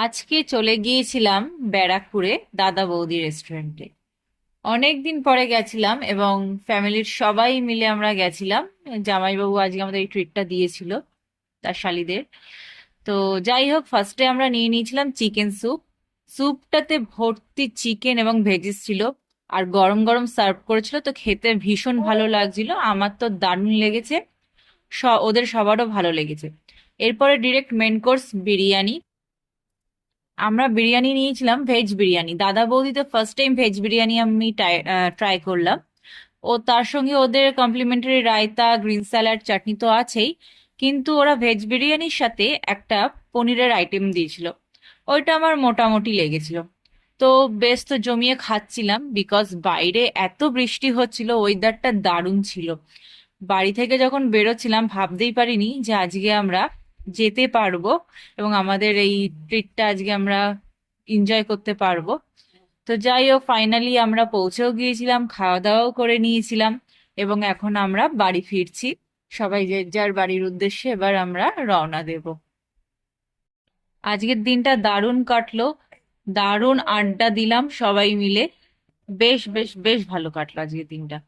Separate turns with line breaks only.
আজকে চলে গিয়েছিলাম ব্যারাকপুরে দাদা বৌদি রেস্টুরেন্টে। অনেক দিন পরে গেছিলাম এবং ফ্যামিলির সবাই মিলে আমরা গেছিলাম। জামাইবাবু আজকে আমাদের এই ট্রিটটা দিয়েছিল তার শালিদের। তো যাই হোক, ফার্স্টে আমরা নিয়ে নিয়েছিলাম চিকেন স্যুপ। স্যুপটাতে ভর্তি চিকেন এবং ভেজিস ছিল, আর গরম গরম সার্ভ করেছিল, তো খেতে ভীষণ ভালো লাগছিল। আমার তো দারুণ লেগেছে, ওদের সবারও ভালো লেগেছে। এরপরে ডিরেক্ট মেন কোর্স বিরিয়ানি। আমরা বিরিয়ানি নিয়েছিলাম, ভেজ বিরিয়ানি। দাদা বৌদিতে ফার্স্ট টাইম ভেজ বিরিয়ানি আমি ট্রাই করলাম। ও তার সঙ্গে ওদের কমপ্লিমেন্টারি রায়তা, গ্রিন স্যালাড, চাটনি তো আছেই, কিন্তু ওরা ভেজ বিরিয়ানির সাথে একটা পনিরের আইটেম দিয়েছিল। ওইটা আমার মোটামুটি লেগেছিল। তো বেশ, তো জমিয়ে খাচ্ছিলাম, বিকজ বাইরে এত বৃষ্টি হচ্ছিল, ওয়েদারটা দারুণ ছিল। বাড়ি থেকে যখন বেরোচ্ছিলাম ভাবতেই পারিনি যে আজকে আমরা যেতে পারবো এবং আমাদের এই ট্রিটটা আজকে আমরা এনজয় করতে পারবো। তো যাই হোক, ফাইনালি আমরা পৌঁছেও গিয়েছিলাম, খাওয়া দাওয়াও করে নিয়েছিলাম এবং এখন আমরা বাড়ি ফিরছি। সবাই যে যার বাড়ির উদ্দেশ্যে এবার আমরা রওনা দেব। আজকের দিনটা দারুণ কাটলো, দারুণ আড্ডা দিলাম সবাই মিলে। বেশ বেশ বেশ ভালো কাটলো আজকের দিনটা।